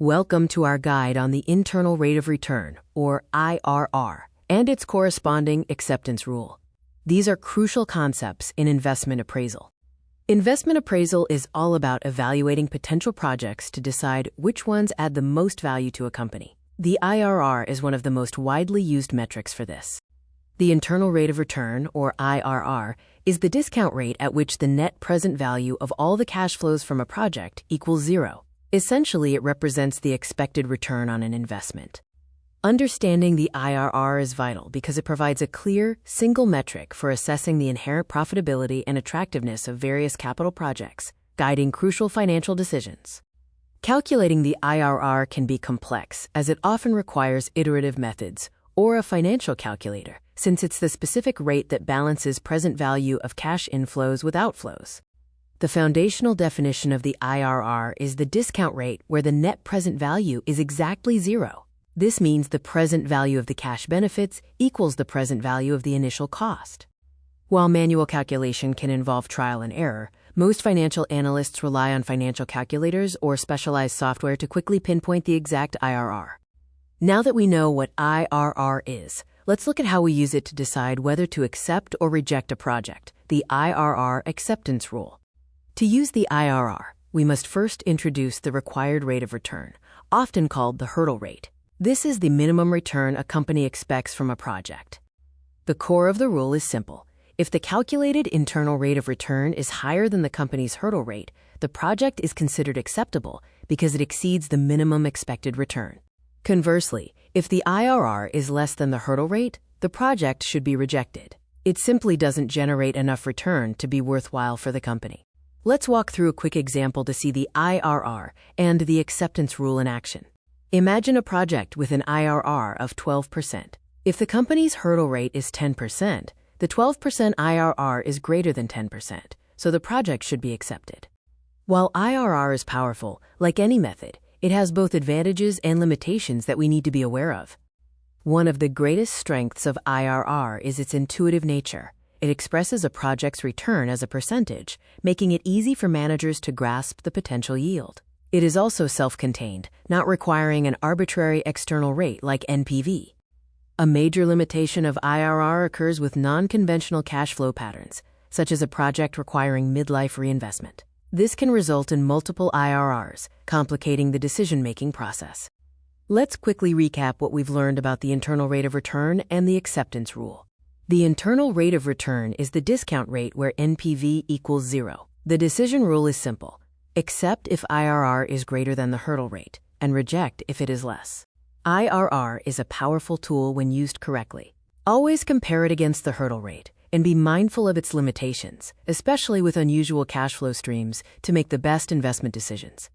Welcome to our guide on the internal rate of return, or IRR, and its corresponding acceptance rule. These are crucial concepts in investment appraisal. Investment appraisal is all about evaluating potential projects to decide which ones add the most value to a company. The IRR is one of the most widely used metrics for this. The internal rate of return, or IRR, is the discount rate at which the net present value of all the cash flows from a project equals zero. Essentially, it represents the expected return on an investment. Understanding the IRR is vital because it provides a clear, single metric for assessing the inherent profitability and attractiveness of various capital projects, guiding crucial financial decisions. Calculating the IRR can be complex, as it often requires iterative methods or a financial calculator, since it's the specific rate that balances present value of cash inflows with outflows. The foundational definition of the IRR is the discount rate where the net present value is exactly zero. This means the present value of the cash benefits equals the present value of the initial cost. While manual calculation can involve trial and error, most financial analysts rely on financial calculators or specialized software to quickly pinpoint the exact IRR. Now that we know what IRR is, let's look at how we use it to decide whether to accept or reject a project, the IRR acceptance rule. To use the IRR, we must first introduce the required rate of return, often called the hurdle rate. This is the minimum return a company expects from a project. The core of the rule is simple. If the calculated internal rate of return is higher than the company's hurdle rate, the project is considered acceptable because it exceeds the minimum expected return. Conversely, if the IRR is less than the hurdle rate, the project should be rejected. It simply doesn't generate enough return to be worthwhile for the company. Let's walk through a quick example to see the IRR and the acceptance rule in action. Imagine a project with an IRR of 12%. If the company's hurdle rate is 10%, the 12% IRR is greater than 10%, so the project should be accepted. While IRR is powerful, like any method, it has both advantages and limitations that we need to be aware of. One of the greatest strengths of IRR is its intuitive nature. It expresses a project's return as a percentage, making it easy for managers to grasp the potential yield. It is also self-contained, not requiring an arbitrary external rate like NPV. A major limitation of IRR occurs with non-conventional cash flow patterns, such as a project requiring midlife reinvestment. This can result in multiple IRRs, complicating the decision-making process. Let's quickly recap what we've learned about the internal rate of return and the acceptance rule. The internal rate of return is the discount rate where NPV equals zero. The decision rule is simple. Accept if IRR is greater than the hurdle rate, and reject if it is less. IRR is a powerful tool when used correctly. Always compare it against the hurdle rate, and be mindful of its limitations, especially with unusual cash flow streams, to make the best investment decisions.